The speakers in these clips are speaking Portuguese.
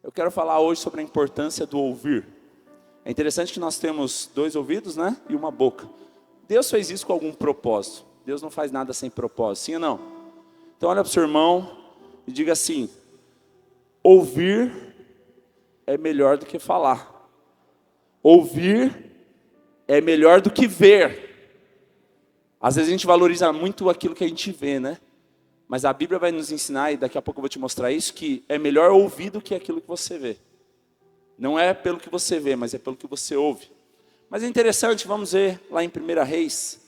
Eu quero falar hoje sobre a importância do ouvir. É interessante que nós temos 2 ouvidos, né? E uma boca. Deus fez isso com algum propósito. Deus não faz nada sem propósito, sim ou não? Então olha para o seu irmão e diga assim: ouvir é melhor do que falar. Ouvir é melhor do que ver. Às vezes a gente valoriza muito aquilo que a gente vê, né? Mas a Bíblia vai nos ensinar, e daqui a pouco eu vou te mostrar isso, que é melhor ouvir do que aquilo que você vê. Não é pelo que você vê, mas é pelo que você ouve. Mas é interessante, vamos ver lá em 1 Reis,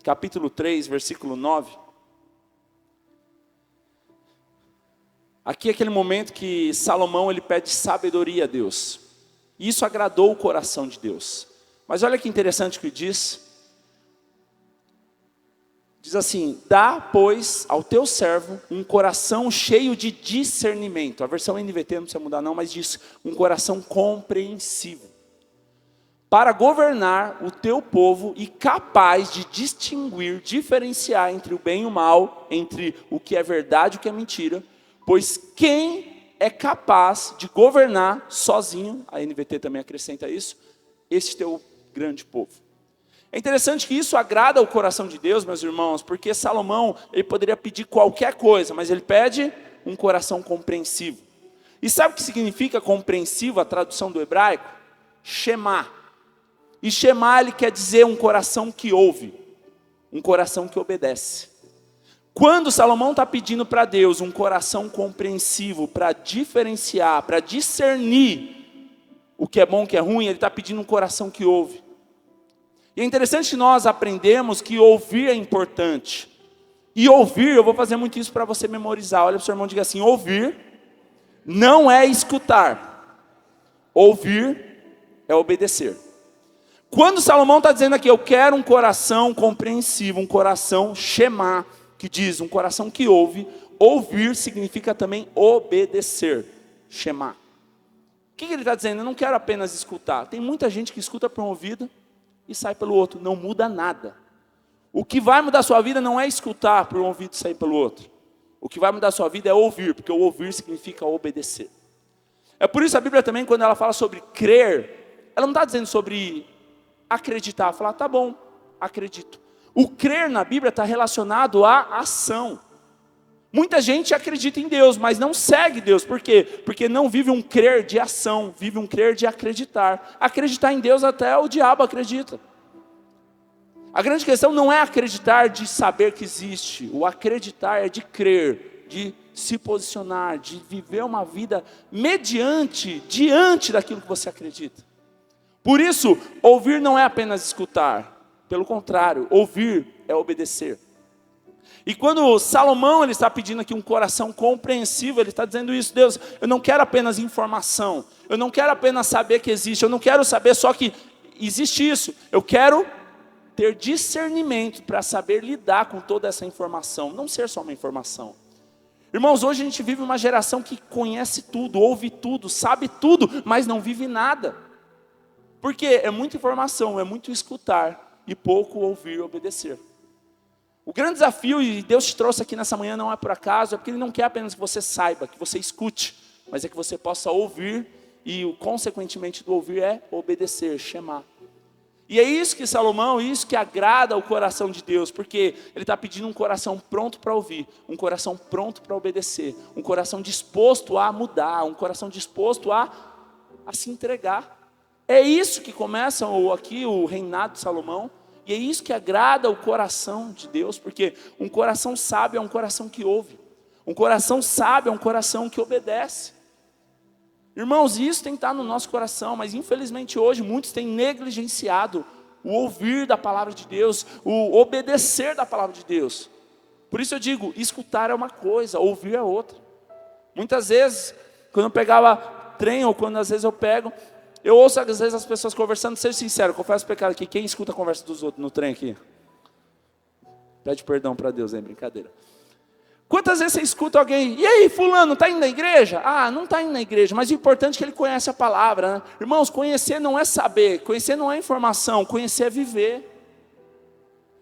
capítulo 3, versículo 9. Aqui é aquele momento que Salomão ele pede sabedoria a Deus. E isso agradou o coração de Deus. Mas olha que interessante o que diz. Diz assim: dá, pois, ao teu servo um coração cheio de discernimento. A versão NVT não precisa mudar não, mas diz um coração compreensivo, para governar o teu povo e capaz de distinguir, diferenciar entre o bem e o mal, entre o que é verdade e o que é mentira. Pois quem é capaz de governar sozinho, a NVT também acrescenta isso, esse teu grande povo. É interessante que isso agrada o coração de Deus, meus irmãos, porque Salomão, ele poderia pedir qualquer coisa, mas ele pede um coração compreensivo. E sabe o que significa compreensivo, a tradução do hebraico? Shema. E Shema, ele quer dizer um coração que ouve, um coração que obedece. Quando Salomão está pedindo para Deus um coração compreensivo, para diferenciar, para discernir o que é bom e o que é ruim, ele está pedindo um coração que ouve. E é interessante que nós aprendemos que ouvir é importante. E ouvir, eu vou fazer muito isso para você memorizar. Olha para o seu irmão e diga assim: ouvir não é escutar. Ouvir é obedecer. Quando Salomão está dizendo aqui, eu quero um coração compreensivo, um coração shema, que diz um coração que ouve, ouvir significa também obedecer. Shema. O que ele está dizendo? Eu não quero apenas escutar. Tem muita gente que escuta por um ouvido e sai pelo outro, não muda nada. O que vai mudar a sua vida não é escutar por um ouvido e sair pelo outro. O que vai mudar a sua vida é ouvir, porque o ouvir significa obedecer. É por isso a Bíblia também, quando ela fala sobre crer, ela não está dizendo sobre acreditar, falar, tá bom, acredito. O crer na Bíblia está relacionado à ação. Muita gente acredita em Deus, mas não segue Deus. Por quê? Porque não vive um crer de ação, vive um crer de acreditar. Acreditar em Deus até o diabo acredita. A grande questão não é acreditar de saber que existe. O acreditar é de crer, de se posicionar, de viver uma vida diante daquilo que você acredita. Por isso, ouvir não é apenas escutar. Pelo contrário, ouvir é obedecer. E quando Salomão ele está pedindo aqui um coração compreensivo, ele está dizendo isso: Deus, eu não quero apenas informação, eu não quero apenas saber que existe, eu não quero saber só que existe isso, eu quero ter discernimento para saber lidar com toda essa informação, não ser só uma informação. Irmãos, hoje a gente vive uma geração que conhece tudo, ouve tudo, sabe tudo, mas não vive nada. Porque é muita informação, é muito escutar e pouco ouvir e obedecer. O grande desafio, e Deus te trouxe aqui nessa manhã, não é por acaso, é porque Ele não quer apenas que você saiba, que você escute, mas é que você possa ouvir, e consequentemente do ouvir é obedecer, shema. E é isso que Salomão, isso que agrada o coração de Deus, porque ele está pedindo um coração pronto para ouvir, um coração pronto para obedecer, um coração disposto a mudar, um coração disposto a se entregar. É isso que começa aqui o reinado de Salomão, e é isso que agrada o coração de Deus, porque um coração sábio é um coração que ouve, um coração sábio é um coração que obedece. Irmãos, isso tem que estar no nosso coração, mas infelizmente hoje muitos têm negligenciado o ouvir da palavra de Deus, o obedecer da palavra de Deus. Por isso eu digo, escutar é uma coisa, ouvir é outra. Muitas vezes, quando eu pegava trem, ou quando às vezes eu pego, eu ouço às vezes as pessoas conversando, seja sincero, confesso o pecado aqui, quem escuta a conversa dos outros no trem aqui? Pede perdão para Deus, hein, brincadeira. Quantas vezes você escuta alguém, e aí fulano, está indo na igreja? Ah, não está indo na igreja, mas o importante é que ele conhece a palavra, né? Irmãos, conhecer não é saber, conhecer não é informação, conhecer é viver.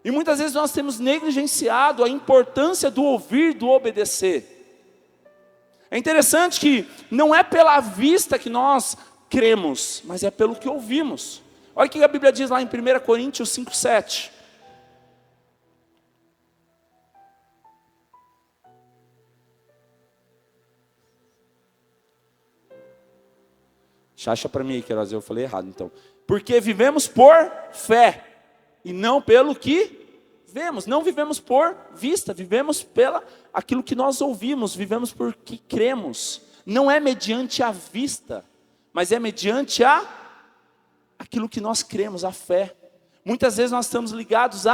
E muitas vezes nós temos negligenciado a importância do ouvir, do obedecer. É interessante que não é pela vista que nós cremos, mas é pelo que ouvimos. Olha o que a Bíblia diz lá em 1 Coríntios 5:7. Acha para mim, Queiroz, eu falei errado então. Porque vivemos por fé, e não pelo que vemos. Não vivemos por vista, vivemos pela aquilo que nós ouvimos, vivemos por que cremos. Não é mediante a vista, mas é mediante aquilo que nós cremos, a fé. Muitas vezes nós estamos ligados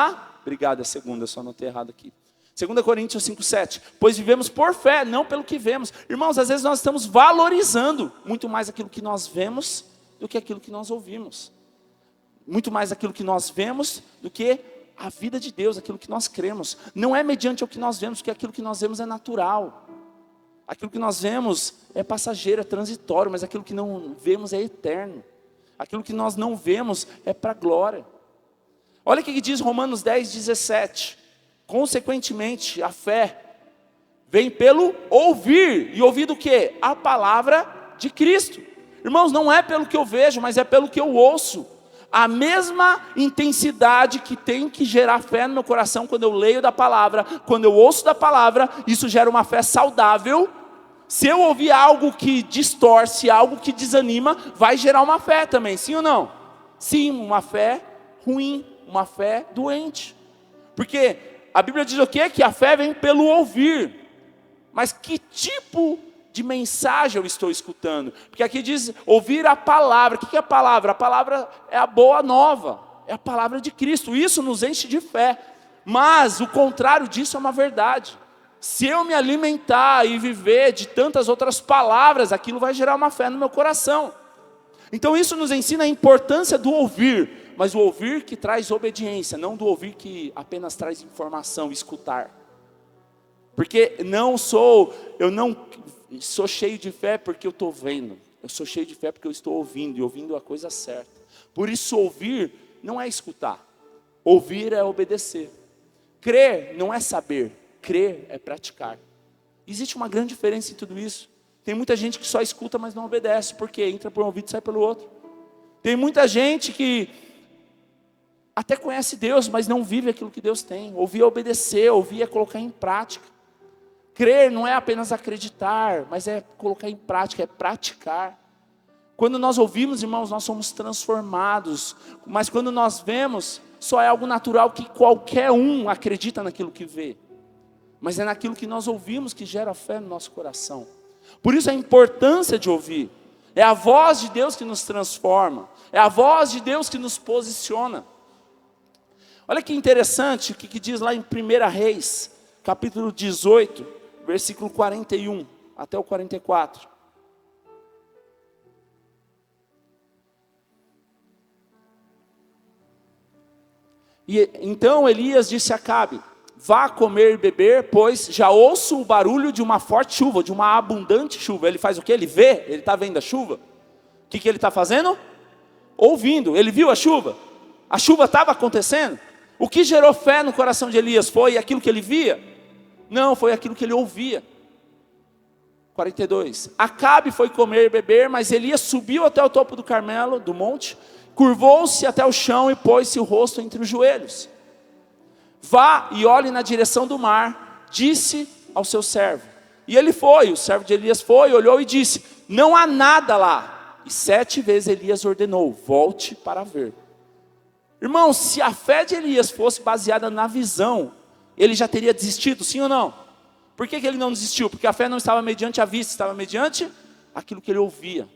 obrigado, é segunda, só anotei errado aqui. 2 Coríntios 5:7, pois vivemos por fé, não pelo que vemos. Irmãos, às vezes nós estamos valorizando muito mais aquilo que nós vemos do que aquilo que nós ouvimos. Muito mais aquilo que nós vemos do que a vida de Deus, aquilo que nós cremos. Não é mediante o que nós vemos, porque aquilo que nós vemos é natural. Aquilo que nós vemos é passageiro, é transitório, mas aquilo que não vemos é eterno. Aquilo que nós não vemos é para a glória. Olha o que diz Romanos 10:17. Consequentemente, a fé vem pelo ouvir. E ouvir do quê? A palavra de Cristo. Irmãos, não é pelo que eu vejo, mas é pelo que eu ouço. A mesma intensidade que tem que gerar fé no meu coração quando eu leio da palavra, quando eu ouço da palavra, isso gera uma fé saudável. Se eu ouvir algo que distorce, algo que desanima, vai gerar uma fé também, sim ou não? Sim, uma fé ruim, uma fé doente. Porque a Bíblia diz o quê? Que a fé vem pelo ouvir. Mas que tipo de mensagem eu estou escutando? Porque aqui diz ouvir a palavra. O que é a palavra? A palavra é a boa nova. É a palavra de Cristo. Isso nos enche de fé. Mas o contrário disso é uma verdade. Se eu me alimentar e viver de tantas outras palavras, aquilo vai gerar uma fé no meu coração. Então isso nos ensina a importância do ouvir. Mas o ouvir que traz obediência, não do ouvir que apenas traz informação, escutar. Porque eu não sou cheio de fé porque eu estou vendo. Eu sou cheio de fé porque eu estou ouvindo, e ouvindo a coisa certa. Por isso ouvir não é escutar. Ouvir é obedecer. Crer não é saber, crer é praticar. Existe uma grande diferença em tudo isso. Tem muita gente que só escuta, mas não obedece, porque entra por um ouvido e sai pelo outro. Tem muita gente que até conhece Deus, mas não vive aquilo que Deus tem. Ouvir é obedecer, ouvir é colocar em prática. Crer não é apenas acreditar, mas é colocar em prática, é praticar. Quando nós ouvimos, irmãos, nós somos transformados. Mas quando nós vemos, só é algo natural que qualquer um acredita naquilo que vê. Mas é naquilo que nós ouvimos que gera fé no nosso coração. Por isso a importância de ouvir. É a voz de Deus que nos transforma. É a voz de Deus que nos posiciona. Olha que interessante o que diz lá em 1 Reis, capítulo 18, versículo 41 até o 44. E então Elias disse a Acabe: vá comer e beber, pois já ouço o barulho de uma forte chuva, de uma abundante chuva. Ele faz o quê? Ele vê? Ele está vendo a chuva? O que ele está fazendo? Ouvindo. Ele viu a chuva? A chuva estava acontecendo? O que gerou fé no coração de Elias foi aquilo que ele via? Não, foi aquilo que ele ouvia. 42. Acabe foi comer e beber, mas Elias subiu até o topo do Carmelo, do monte, curvou-se até o chão e pôs-se o rosto entre os joelhos. Vá e olhe na direção do mar, disse ao seu servo. E ele foi, o servo de Elias foi, olhou e disse: não há nada lá. E 7 vezes Elias ordenou: volte para ver. Irmãos, se a fé de Elias fosse baseada na visão, ele já teria desistido, sim ou não? Por que ele não desistiu? Porque a fé não estava mediante a vista, estava mediante aquilo que ele ouvia.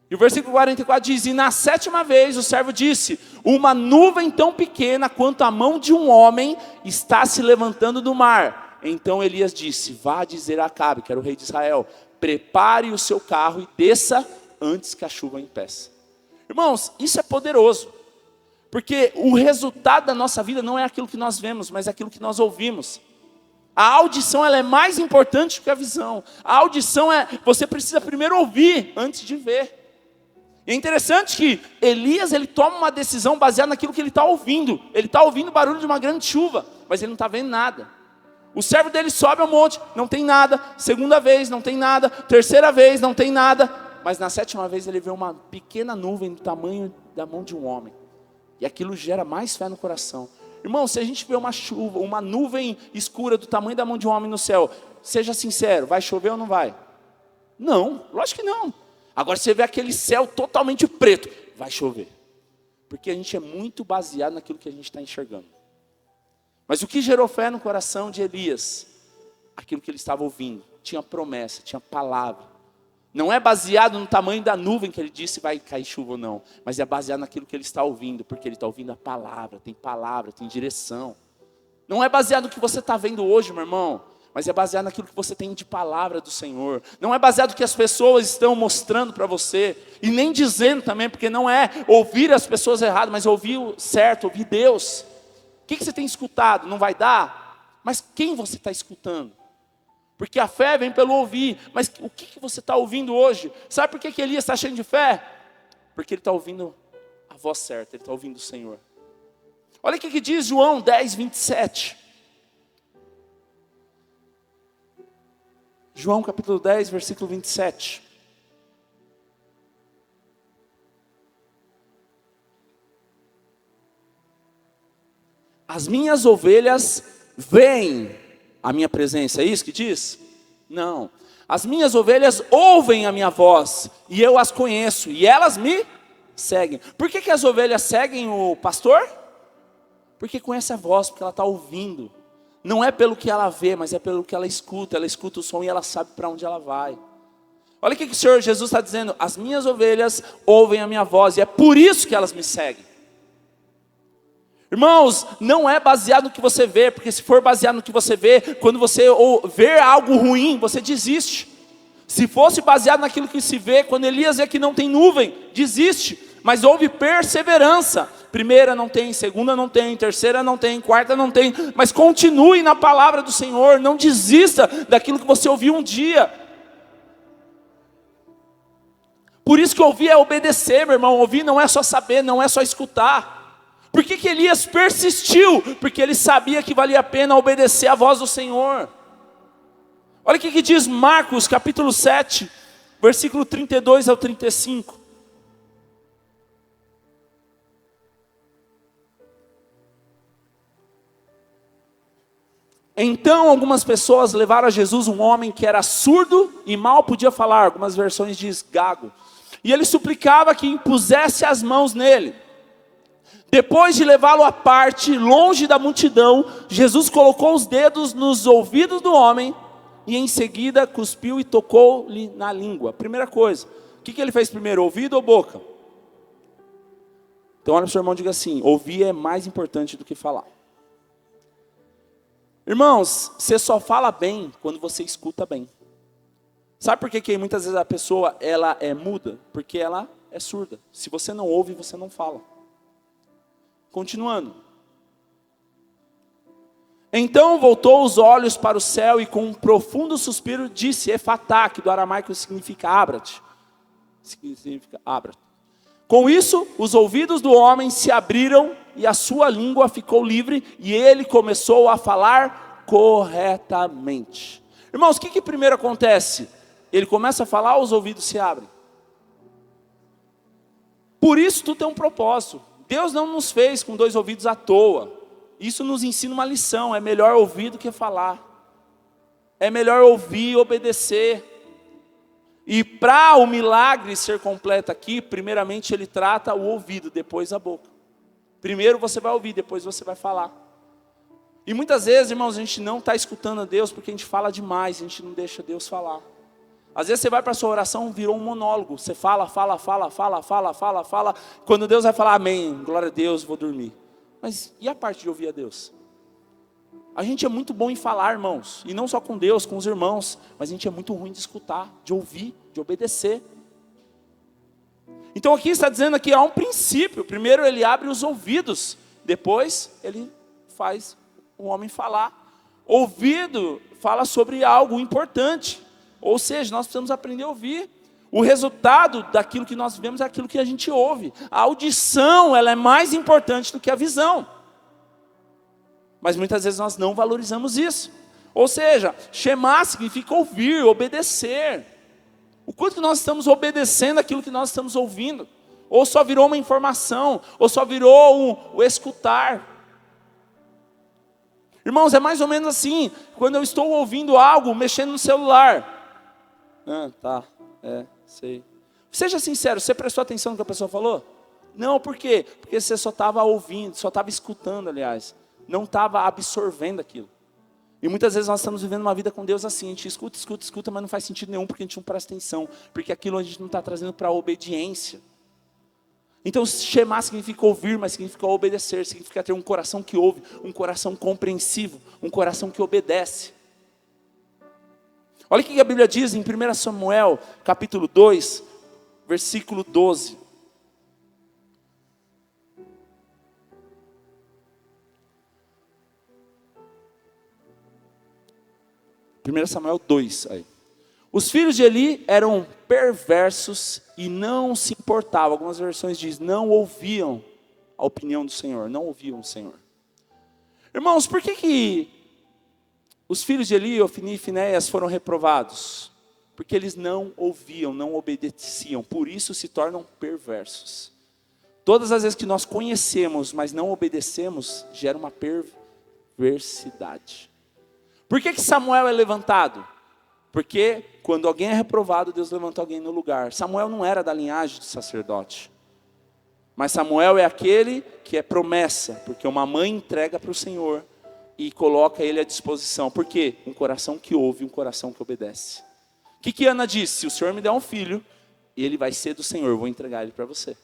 E o versículo 44 diz: e na 7ª vez o servo disse: uma nuvem tão pequena quanto a mão de um homem está se levantando do mar. Então Elias disse: vá dizer a Acabe, que era o rei de Israel, prepare o seu carro e desça antes que a chuva impeça. Irmãos, isso é poderoso. Porque o resultado da nossa vida não é aquilo que nós vemos, mas aquilo que nós ouvimos. A audição ela é mais importante que a visão. A audição você precisa primeiro ouvir antes de ver. E é interessante que Elias ele toma uma decisão baseada naquilo que ele está ouvindo. Ele está ouvindo o barulho de uma grande chuva, mas ele não está vendo nada. O servo dele sobe ao monte, não tem nada. Segunda vez, não tem nada. Terceira vez, não tem nada. Mas na sétima vez ele vê uma pequena nuvem do tamanho da mão de um homem. E aquilo gera mais fé no coração. Irmão, se a gente vê uma chuva, uma nuvem escura do tamanho da mão de um homem no céu, seja sincero, vai chover ou não vai? Não, lógico que não. Agora você vê aquele céu totalmente preto, vai chover. Porque a gente é muito baseado naquilo que a gente está enxergando. Mas o que gerou fé no coração de Elias? Aquilo que ele estava ouvindo. Tinha promessa, tinha palavra. Não é baseado no tamanho da nuvem que ele disse vai cair chuva ou não. Mas é baseado naquilo que ele está ouvindo. Porque ele está ouvindo a palavra, tem direção. Não é baseado no que você está vendo hoje, meu irmão. Mas é baseado naquilo que você tem de palavra do Senhor. Não é baseado no que as pessoas estão mostrando para você. E nem dizendo também, porque não é ouvir as pessoas erradas, mas ouvir o certo, ouvir Deus. O que você tem escutado? Não vai dar? Mas quem você está escutando? Porque a fé vem pelo ouvir. Mas o que você está ouvindo hoje? Sabe por que Elias está cheio de fé? Porque ele está ouvindo a voz certa, ele está ouvindo o Senhor. Olha o que diz João 10, 27. João capítulo 10, versículo 27. As minhas ovelhas veem a minha presença, é isso que diz? Não. As minhas ovelhas ouvem a minha voz, e eu as conheço, e elas me seguem. Por que as ovelhas seguem o pastor? Porque conhece a voz, porque ela está ouvindo. Não é pelo que ela vê, mas é pelo que ela escuta o som e ela sabe para onde ela vai. Olha o que o Senhor Jesus está dizendo, as minhas ovelhas ouvem a minha voz, e é por isso que elas me seguem. Irmãos, não é baseado no que você vê, porque se for baseado no que você vê, quando você vê algo ruim, você desiste. Se fosse baseado naquilo que se vê, quando Elias vê que não tem nuvem, desiste. Mas houve perseverança. Primeira não tem, segunda não tem, terceira não tem, quarta não tem. Mas continue na palavra do Senhor, não desista daquilo que você ouviu um dia. Por isso que ouvir é obedecer, meu irmão. Ouvir não é só saber, não é só escutar. Por que Elias persistiu? Porque ele sabia que valia a pena obedecer à voz do Senhor. Olha o que diz Marcos capítulo 7, versículo 32 ao 35. Então algumas pessoas levaram a Jesus um homem que era surdo e mal podia falar. Algumas versões diz gago. E ele suplicava que impusesse as mãos nele. Depois de levá-lo à parte, longe da multidão, Jesus colocou os dedos nos ouvidos do homem e em seguida cuspiu e tocou-lhe na língua. Primeira coisa, o que ele fez primeiro, ouvido ou boca? Então olha para o seu irmão e diga assim, ouvir é mais importante do que falar. Irmãos, você só fala bem quando você escuta bem. Sabe por que muitas vezes a pessoa ela é muda? Porque ela é surda. Se você não ouve, você não fala. Continuando. Então voltou os olhos para o céu e com um profundo suspiro disse, Efatá, que do aramaico significa abra-te. Significa abra-te. Com isso, os ouvidos do homem se abriram e a sua língua ficou livre e ele começou a falar corretamente. Irmãos, o que primeiro acontece? Ele começa a falar, os ouvidos se abrem. Por isso tudo tem um propósito. Deus não nos fez com dois ouvidos à toa. Isso nos ensina uma lição. É melhor ouvir do que falar. É melhor ouvir e obedecer. E para o milagre ser completo aqui, primeiramente ele trata o ouvido, depois a boca. Primeiro você vai ouvir, depois você vai falar. E muitas vezes, irmãos, a gente não está escutando a Deus porque a gente fala demais, a gente não deixa Deus falar. Às vezes você vai para a sua oração, virou um monólogo. Você fala. Quando Deus vai falar amém, glória a Deus, vou dormir. Mas e a parte de ouvir a Deus? A gente é muito bom em falar, irmãos. E não só com Deus, com os irmãos. Mas a gente é muito ruim de escutar, de ouvir, de obedecer. Então aqui está dizendo que há um princípio. Primeiro ele abre os ouvidos. Depois ele faz o homem falar. Ouvido fala sobre algo importante. Ou seja, nós precisamos aprender a ouvir. O resultado daquilo que nós vemos é aquilo que a gente ouve. A audição, ela é mais importante do que a visão. Mas muitas vezes nós não valorizamos isso. Ou seja, shema significa ouvir, obedecer. O quanto que nós estamos obedecendo aquilo que nós estamos ouvindo. Ou só virou uma informação, ou só virou o escutar. Irmãos, é mais ou menos assim, quando eu estou ouvindo algo, mexendo no celular. Sei. Seja sincero, você prestou atenção no que a pessoa falou? Não, por quê? Porque você só estava ouvindo, só estava escutando, aliás. Não estava absorvendo aquilo. E muitas vezes nós estamos vivendo uma vida com Deus assim, a gente escuta, mas não faz sentido nenhum, porque a gente não presta atenção. Porque aquilo a gente não está trazendo para a obediência. Então, shema significa ouvir, mas significa obedecer, significa ter um coração que ouve, um coração compreensivo, um coração que obedece. Olha o que a Bíblia diz em 1 Samuel, capítulo 2, versículo 12. Primeiro Samuel 2, aí. Os filhos de Eli eram perversos e não se importavam. Algumas versões dizem, não ouviam a opinião do Senhor, não ouviam o Senhor. Irmãos, por que os filhos de Eli, Ofni e Finéias foram reprovados? Porque eles não ouviam, não obedeciam, por isso se tornam perversos. Todas as vezes que nós conhecemos, mas não obedecemos, gera uma perversidade. Por que Samuel é levantado? Porque quando alguém é reprovado, Deus levanta alguém no lugar. Samuel não era da linhagem de sacerdote. Mas Samuel é aquele que é promessa, porque uma mãe entrega para o Senhor e coloca ele à disposição. Por quê? Um coração que ouve, um coração que obedece. O que Ana disse? Se o Senhor me der um filho, ele vai ser do Senhor, eu vou entregar ele para você.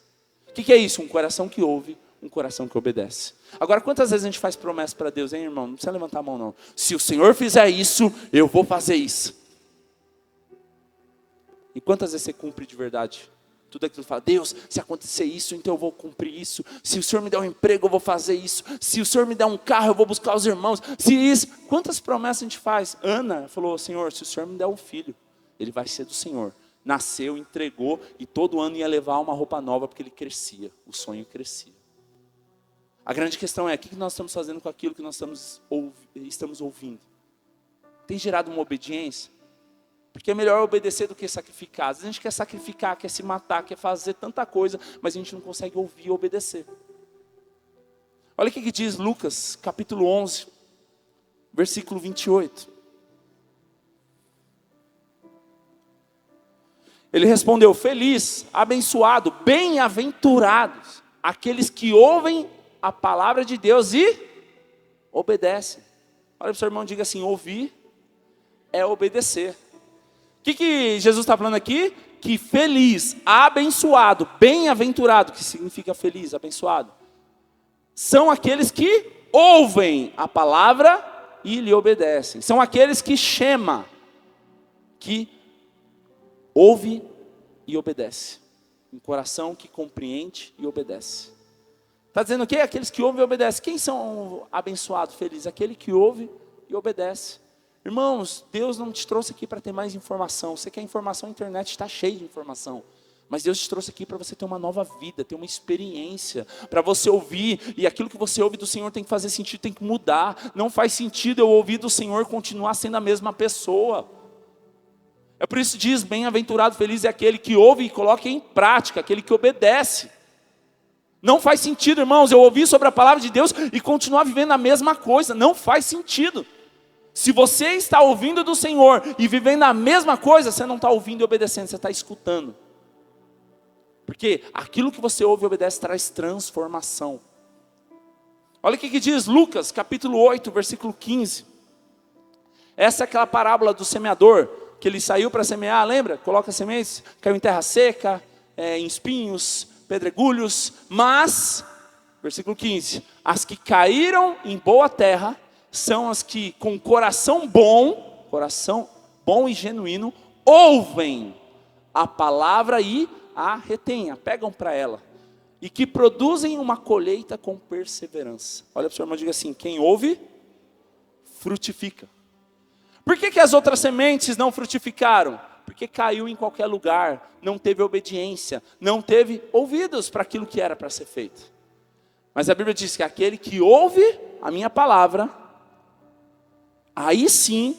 O que é isso? Um coração que ouve, um coração que obedece. Agora, quantas vezes a gente faz promessa para Deus, hein, irmão? Não precisa levantar a mão, não. Se o Senhor fizer isso, eu vou fazer isso. E quantas vezes você cumpre de verdade? Tudo aquilo que fala, Deus, se acontecer isso, então eu vou cumprir isso. Se o Senhor me der um emprego, eu vou fazer isso. Se o Senhor me der um carro, eu vou buscar os irmãos. Se isso, quantas promessas a gente faz? Ana falou, Senhor, se o Senhor me der um filho, ele vai ser do Senhor. Nasceu, entregou, e todo ano ia levar uma roupa nova, porque ele crescia, o sonho crescia. A grande questão é, o que nós estamos fazendo com aquilo que nós estamos ouvindo? Tem gerado uma obediência? Porque é melhor obedecer do que sacrificar. Às vezes a gente quer sacrificar, quer se matar, quer fazer tanta coisa, mas a gente não consegue ouvir e obedecer. Olha o que diz Lucas, capítulo 11, versículo 28. Ele respondeu, feliz, abençoado, bem-aventurados, aqueles que ouvem a palavra de Deus e obedecem. Olha para o seu irmão e diga assim, ouvir é obedecer. O que Jesus está falando aqui? Que feliz, abençoado, bem-aventurado, que significa feliz, abençoado, são aqueles que ouvem a palavra e lhe obedecem. São aqueles que shema, que ouve e obedece. Um coração que compreende e obedece. Está dizendo o quê? Aqueles que ouvem e obedecem. Quem são abençoados, felizes? Aquele que ouve e obedece. Irmãos, Deus não te trouxe aqui para ter mais informação. Você quer informação, a internet está cheia de informação. Mas Deus te trouxe aqui para você ter uma nova vida, ter uma experiência, para você ouvir, e aquilo que você ouve do Senhor tem que fazer sentido, tem que mudar. Não faz sentido eu ouvir do Senhor e continuar sendo a mesma pessoa. É por isso que diz, bem-aventurado, feliz é aquele que ouve e coloca em prática, aquele que obedece. Não faz sentido, irmãos, eu ouvir sobre a palavra de Deus e continuar vivendo a mesma coisa. Não faz sentido. Se você está ouvindo do Senhor e vivendo a mesma coisa, você não está ouvindo e obedecendo, você está escutando. Porque aquilo que você ouve e obedece traz transformação. Olha o que diz Lucas, capítulo 8, versículo 15. Essa é aquela parábola do semeador, que ele saiu para semear, lembra? Coloca sementes, caiu em terra seca, em espinhos, pedregulhos, mas, versículo 15, as que caíram em boa terra, são as que com coração bom e genuíno, ouvem a palavra e a retêm, pegam para ela, e que produzem uma colheita com perseverança. Olha para o seu irmão e diga assim, quem ouve, frutifica. Por que as outras sementes não frutificaram? Porque caiu em qualquer lugar, não teve obediência, não teve ouvidos para aquilo que era para ser feito. Mas a Bíblia diz que aquele que ouve a minha palavra, Aí sim,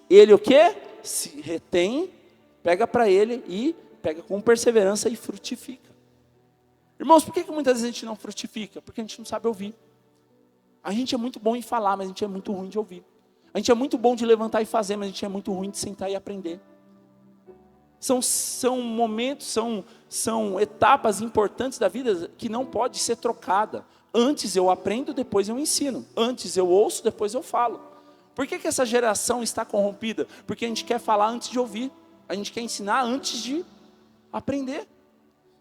ele o quê? Se retém, pega para ele e pega com perseverança e frutifica. Irmãos, por que muitas vezes a gente não frutifica? Porque a gente não sabe ouvir. A gente é muito bom em falar, mas a gente é muito ruim de ouvir. A gente é muito bom de levantar e fazer, mas a gente é muito ruim de sentar e aprender. São momentos, são etapas importantes da vida que não pode ser trocada. Antes eu aprendo, depois eu ensino. Antes eu ouço, depois eu falo. Por que essa geração está corrompida? Porque a gente quer falar antes de ouvir. A gente quer ensinar antes de aprender.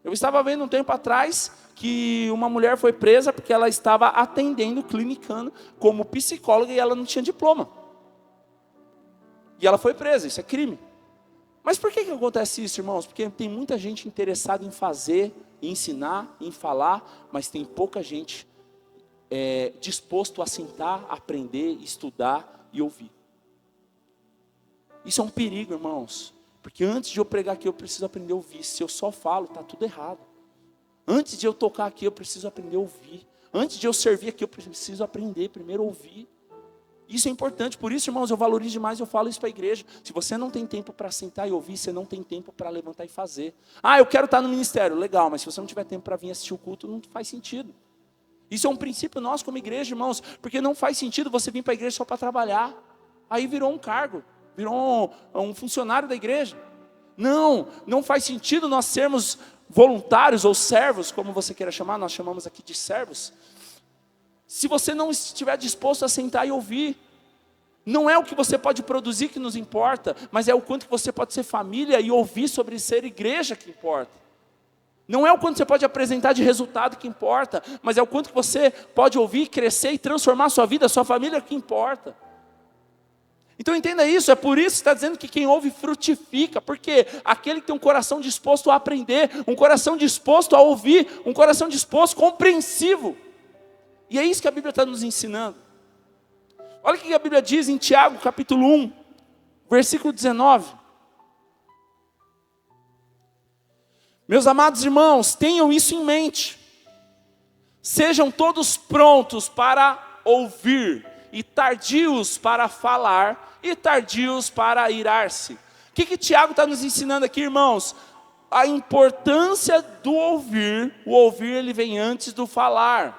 Eu estava vendo um tempo atrás que uma mulher foi presa porque ela estava atendendo, clinicando como psicóloga e ela não tinha diploma. E ela foi presa, isso é crime. Mas por que acontece isso, irmãos? Porque tem muita gente interessada em fazer, em ensinar, em falar, mas tem pouca gente disposto a sentar, aprender, estudar e ouvir. Isso é um perigo, irmãos. Porque antes de eu pregar aqui, eu preciso aprender a ouvir. Se eu só falo, está tudo errado. Antes de eu tocar aqui, eu preciso aprender a ouvir. Antes de eu servir aqui, eu preciso aprender primeiro a ouvir. Isso é importante, por isso, irmãos, eu valorizo demais, eu falo isso para a igreja. Se você não tem tempo para sentar e ouvir, você não tem tempo para levantar e fazer. Ah, eu quero estar no ministério, legal, mas se você não tiver tempo para vir assistir o culto, não faz sentido. Isso é um princípio nosso como igreja, irmãos, porque não faz sentido você vir para a igreja só para trabalhar. Aí virou um cargo, virou um funcionário da igreja. Não faz sentido nós sermos voluntários ou servos, como você queira chamar, nós chamamos aqui de servos. Se você não estiver disposto a sentar e ouvir, não é o que você pode produzir que nos importa, mas é o quanto que você pode ser família e ouvir sobre ser igreja que importa. Não é o quanto você pode apresentar de resultado que importa, mas é o quanto que você pode ouvir, crescer e transformar a sua vida, a sua família que importa. Então entenda isso, é por isso que está dizendo que quem ouve frutifica, porque aquele que tem um coração disposto a aprender, um coração disposto a ouvir, um coração disposto, compreensivo. E é isso que a Bíblia está nos ensinando. Olha o que a Bíblia diz em Tiago, capítulo 1, versículo 19. Meus amados irmãos, tenham isso em mente. Sejam todos prontos para ouvir, e tardios para falar, e tardios para irar-se. O que Tiago está nos ensinando aqui, irmãos? A importância do ouvir. O ouvir, ele vem antes do falar.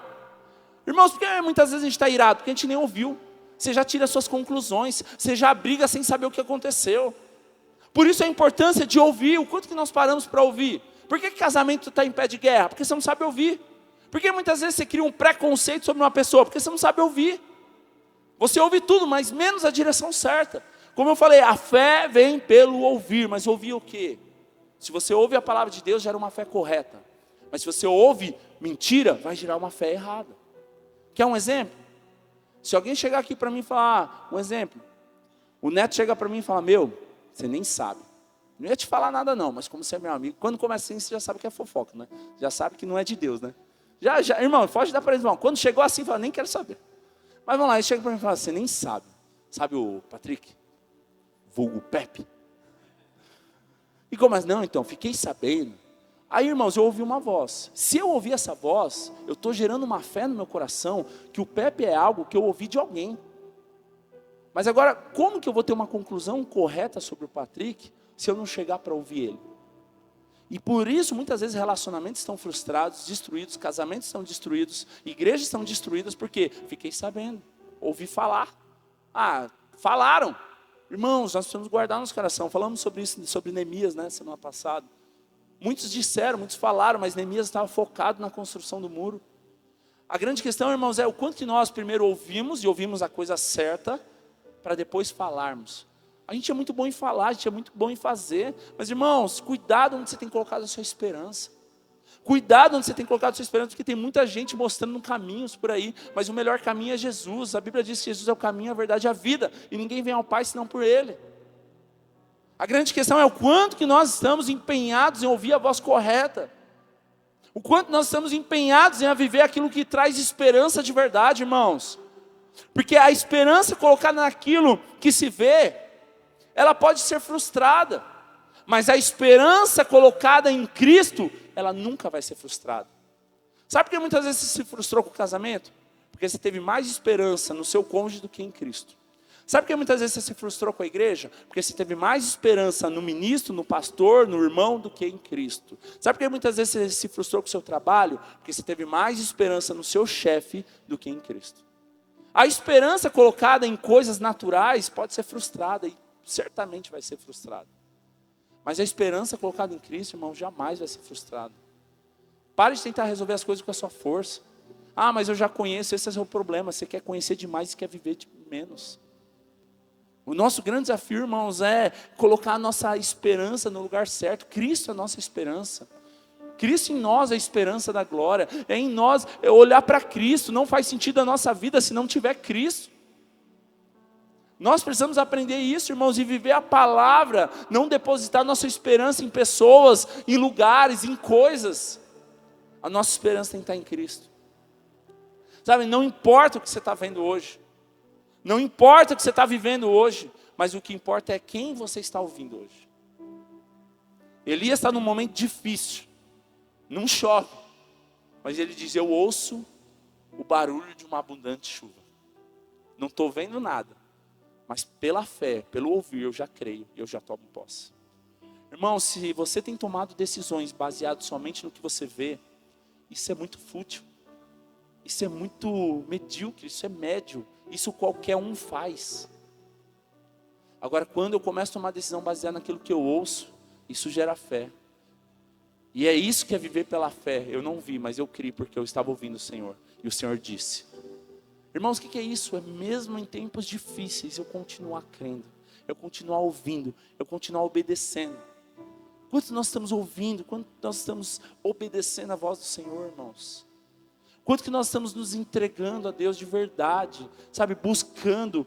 Irmãos, por que muitas vezes a gente está irado? Porque a gente nem ouviu. Você já tira suas conclusões, você já briga sem saber o que aconteceu. Por isso a importância de ouvir. O quanto que nós paramos para ouvir? Por que casamento está em pé de guerra? Porque você não sabe ouvir. Por que muitas vezes você cria um preconceito sobre uma pessoa? Porque você não sabe ouvir. Você ouve tudo, mas menos a direção certa. Como eu falei, a fé vem pelo ouvir. Mas ouvir o quê? Se você ouve a palavra de Deus, gera uma fé correta. Mas se você ouve mentira, vai gerar uma fé errada. Quer um exemplo? Se alguém chegar aqui para mim e falar, um exemplo. O Neto chega para mim e fala, você nem sabe. Não ia te falar nada não, mas como você é meu amigo, quando começa assim, você já sabe que é fofoca, né? Já sabe que não é de Deus, né? Já, irmão, pode dar para eles, irmão. Quando chegou assim, fala, nem quero saber. Mas vamos lá, ele chega para mim e fala, você nem sabe. Sabe o Patrick? Vulgo Pepe? E como assim? Não, então, fiquei sabendo. Aí, irmãos, eu ouvi uma voz. Se eu ouvir essa voz, eu estou gerando uma fé no meu coração que o Pepe é algo que eu ouvi de alguém. Mas agora, como que eu vou ter uma conclusão correta sobre o Patrick se eu não chegar para ouvir ele? E por isso, muitas vezes, relacionamentos estão frustrados, destruídos, casamentos estão destruídos, igrejas estão destruídas, porque fiquei sabendo, ouvi falar. Falaram. Irmãos, nós precisamos guardar nosso coração. Falamos sobre isso, sobre Neemias, né, semana passada. Muitos disseram, muitos falaram, mas Neemias estava focado na construção do muro. A grande questão, irmãos, é o quanto que nós primeiro ouvimos, e ouvimos a coisa certa, para depois falarmos. A gente é muito bom em falar, a gente é muito bom em fazer. Mas, irmãos, cuidado onde você tem colocado a sua esperança. Cuidado onde você tem colocado a sua esperança, porque tem muita gente mostrando caminhos por aí. Mas o melhor caminho é Jesus. A Bíblia diz que Jesus é o caminho, a verdade e a vida. E ninguém vem ao Pai senão por Ele. A grande questão é o quanto que nós estamos empenhados em ouvir a voz correta. O quanto nós estamos empenhados em viver aquilo que traz esperança de verdade, irmãos. Porque a esperança colocada naquilo que se vê, ela pode ser frustrada, mas a esperança colocada em Cristo, ela nunca vai ser frustrada. Sabe por que muitas vezes você se frustrou com o casamento? Porque você teve mais esperança no seu cônjuge do que em Cristo. Sabe por que muitas vezes você se frustrou com a igreja? Porque você teve mais esperança no ministro, no pastor, no irmão, do que em Cristo. Sabe por que muitas vezes você se frustrou com o seu trabalho? Porque você teve mais esperança no seu chefe do que em Cristo. A esperança colocada em coisas naturais pode ser frustrada e certamente vai ser frustrada. Mas a esperança colocada em Cristo, irmão, jamais vai ser frustrada. Pare de tentar resolver as coisas com a sua força. Ah, mas eu já conheço, esse é o seu problema. Você quer conhecer demais e quer viver de menos. O nosso grande desafio, irmãos, é colocar a nossa esperança no lugar certo. Cristo é a nossa esperança. Cristo em nós é a esperança da glória. É em nós, olhar para Cristo. Não faz sentido a nossa vida se não tiver Cristo. Nós precisamos aprender isso, irmãos, e viver a palavra. Não depositar nossa esperança em pessoas, em lugares, em coisas. A nossa esperança tem que estar em Cristo. Sabe, não importa o que você está vendo hoje. Não importa o que você está vivendo hoje. Mas o que importa é quem você está ouvindo hoje. Elias está num momento difícil. Não chove. Mas ele diz, eu ouço o barulho de uma abundante chuva. Não estou vendo nada. Mas pela fé, pelo ouvir, eu já creio. E eu já tomo posse. Irmão, se você tem tomado decisões baseadas somente no que você vê, isso é muito fútil. Isso é muito medíocre, isso é médio. Isso qualquer um faz. Agora, quando eu começo a tomar decisão baseada naquilo que eu ouço, isso gera fé. E é isso que é viver pela fé. Eu não vi, mas eu criei porque eu estava ouvindo o Senhor. E o Senhor disse. Irmãos, o que é isso? É mesmo em tempos difíceis eu continuar crendo. Eu continuar ouvindo. Eu continuar obedecendo. Quanto nós estamos ouvindo? Quanto nós estamos obedecendo a voz do Senhor, irmãos? Quanto que nós estamos nos entregando a Deus de verdade, sabe, buscando,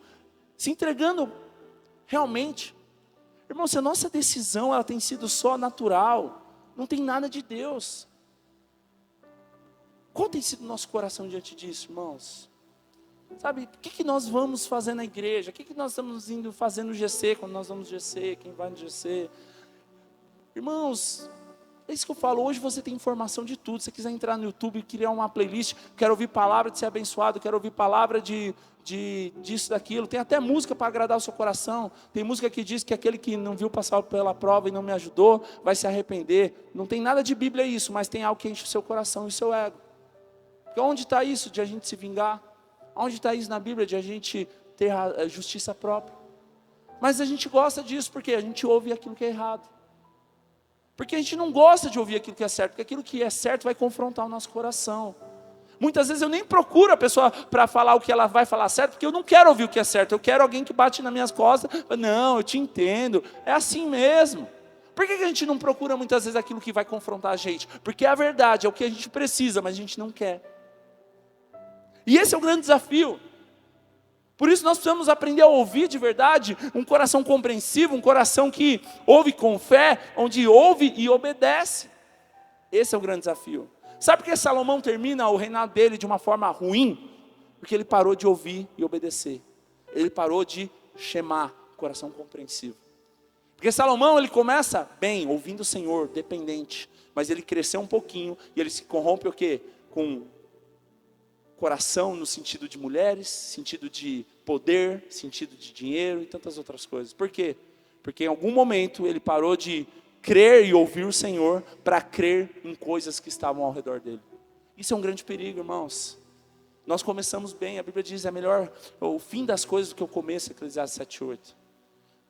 se entregando realmente. Irmão, se a nossa decisão ela tem sido só natural, não tem nada de Deus. Qual tem sido o nosso coração diante disso, irmãos? Sabe, o que nós vamos fazer na igreja? O que nós estamos indo fazer no GC, quando nós vamos no GC, quem vai no GC? Irmãos, é isso que eu falo, hoje você tem informação de tudo. Se você quiser entrar no YouTube e criar uma playlist, quero ouvir palavra de ser abençoado, quero ouvir palavra disso, daquilo. Tem até música para agradar o seu coração. Tem música que diz que aquele que não viu passar pela prova e não me ajudou, vai se arrepender. Não tem nada de Bíblia isso, mas tem algo que enche o seu coração e o seu ego. Porque onde está isso de a gente se vingar? Onde está isso na Bíblia de a gente ter a justiça própria? Mas a gente gosta disso porque a gente ouve aquilo que é errado. Porque a gente não gosta de ouvir aquilo que é certo, porque aquilo que é certo vai confrontar o nosso coração. Muitas vezes eu nem procuro a pessoa para falar o que ela vai falar certo, porque eu não quero ouvir o que é certo, eu quero alguém que bate nas minhas costas, não, eu te entendo, é assim mesmo. Por que a gente não procura muitas vezes aquilo que vai confrontar a gente? Porque a verdade é o que a gente precisa, mas a gente não quer. E esse é o grande desafio. Por isso nós precisamos aprender a ouvir de verdade, um coração compreensivo, um coração que ouve com fé, onde ouve e obedece. Esse é o grande desafio. Sabe por que Salomão termina o reinado dele de uma forma ruim? Porque ele parou de ouvir e obedecer. Ele parou de chamar, coração compreensivo. Porque Salomão, ele começa bem, ouvindo o Senhor, dependente. Mas ele cresceu um pouquinho e ele se corrompe o quê? Com coração no sentido de mulheres, sentido de poder, sentido de dinheiro e tantas outras coisas. Por quê? Porque em algum momento ele parou de crer e ouvir o Senhor para crer em coisas que estavam ao redor dele. Isso é um grande perigo, irmãos. Nós começamos bem, a Bíblia diz, é melhor o fim das coisas do que o começo, Eclesiastes 7:8.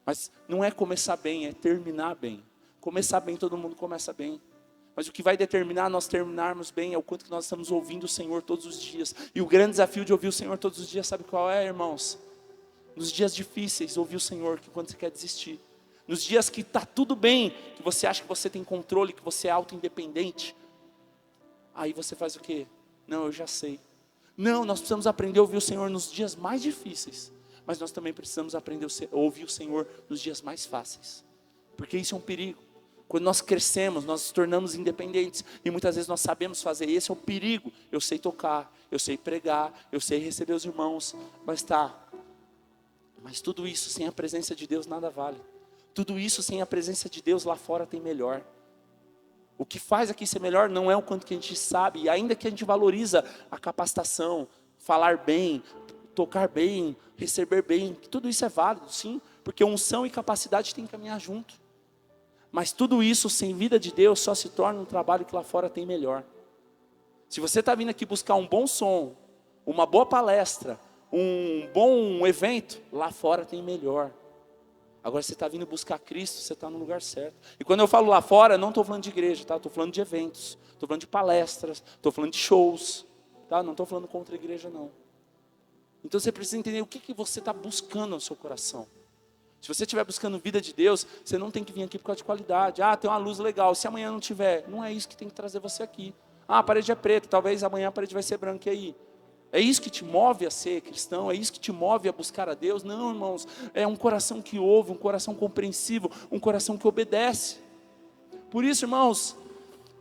Mas não é começar bem, é terminar bem. Começar bem, todo mundo começa bem. Mas o que vai determinar nós terminarmos bem é o quanto que nós estamos ouvindo o Senhor todos os dias. E o grande desafio de ouvir o Senhor todos os dias, sabe qual é, irmãos? Nos dias difíceis, ouvir o Senhor, que quando você quer desistir. Nos dias que está tudo bem, que você acha que você tem controle, que você é auto-independente. Aí você faz o quê? Não, eu já sei. Não, nós precisamos aprender a ouvir o Senhor nos dias mais difíceis. Mas nós também precisamos aprender a ouvir o Senhor nos dias mais fáceis. Porque isso é um perigo. Quando nós crescemos, nós nos tornamos independentes. E muitas vezes nós sabemos fazer. Esse é o perigo. Eu sei tocar, eu sei pregar, eu sei receber os irmãos. Mas tudo isso sem a presença de Deus nada vale. Tudo isso sem a presença de Deus lá fora tem melhor. O que faz aqui ser melhor não é o quanto que a gente sabe. E ainda que a gente valoriza a capacitação, falar bem, tocar bem, receber bem, que tudo isso é válido, sim, porque unção e capacidade têm que caminhar junto. Mas tudo isso sem vida de Deus só se torna um trabalho que lá fora tem melhor. Se você está vindo aqui buscar um bom som, uma boa palestra, um bom evento, lá fora tem melhor. Agora você está vindo buscar Cristo, você está no lugar certo. E quando eu falo lá fora, não estou falando de igreja, tá? Estou falando de eventos, estou falando de palestras, estou falando de shows, tá? Não estou falando contra a igreja, não. Então você precisa entender o que você está buscando no seu coração. Se você estiver buscando vida de Deus, você não tem que vir aqui por causa de qualidade. Ah, tem uma luz legal, se amanhã não tiver, não é isso que tem que trazer você aqui. Ah, a parede é preta, talvez amanhã a parede vai ser branca, e aí? É isso que te move a ser cristão? É isso que te move a buscar a Deus? Não, irmãos, é um coração que ouve, um coração compreensivo, um coração que obedece. Por isso, irmãos,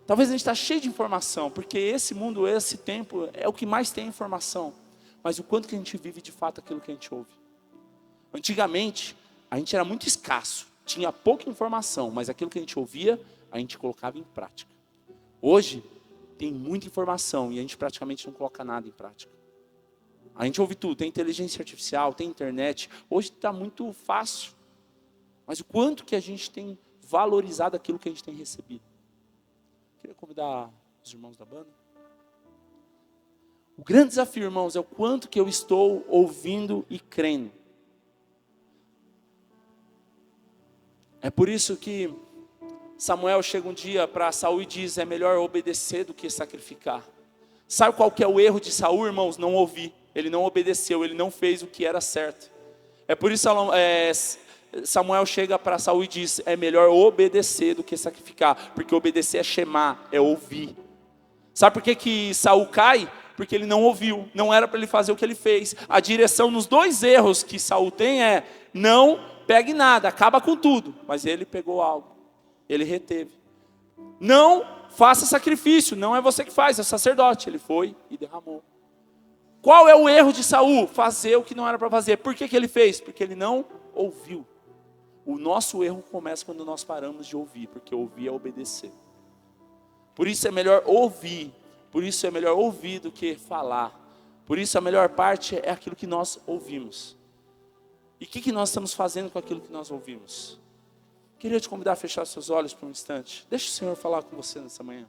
talvez a gente está cheio de informação, porque esse mundo, esse tempo, é o que mais tem informação. Mas o quanto que a gente vive de fato aquilo que a gente ouve. Antigamente, a gente era muito escasso, tinha pouca informação, mas aquilo que a gente ouvia, a gente colocava em prática. Hoje, tem muita informação e a gente praticamente não coloca nada em prática. A gente ouve tudo, tem inteligência artificial, tem internet. Hoje está muito fácil. Mas o quanto que a gente tem valorizado aquilo que a gente tem recebido. Queria convidar os irmãos da banda. O grande desafio, irmãos, é o quanto que eu estou ouvindo e crendo. É por isso que Samuel chega um dia para Saul e diz, é melhor obedecer do que sacrificar. Sabe qual que é o erro de Saul, irmãos? Não ouvir. Ele não obedeceu, ele não fez o que era certo. É por isso que Samuel chega para Saul e diz, é melhor obedecer do que sacrificar. Porque obedecer é shemá, é ouvir. Sabe por que Saul cai? Porque ele não ouviu, não era para ele fazer o que ele fez. A direção nos dois erros que Saul tem é, não pegue nada, acaba com tudo. Mas ele pegou algo, ele reteve. Não faça sacrifício, não é você que faz, é o sacerdote. Ele foi e derramou. Qual é o erro de Saul? Fazer o que não era para fazer. Por que ele fez? Porque ele não ouviu. O nosso erro começa quando nós paramos de ouvir, porque ouvir é obedecer. Por isso é melhor ouvir. Por isso é melhor ouvir do que falar. Por isso a melhor parte é aquilo que nós ouvimos. E o que nós estamos fazendo com aquilo que nós ouvimos? Queria te convidar a fechar seus olhos por um instante. Deixa o Senhor falar com você nessa manhã.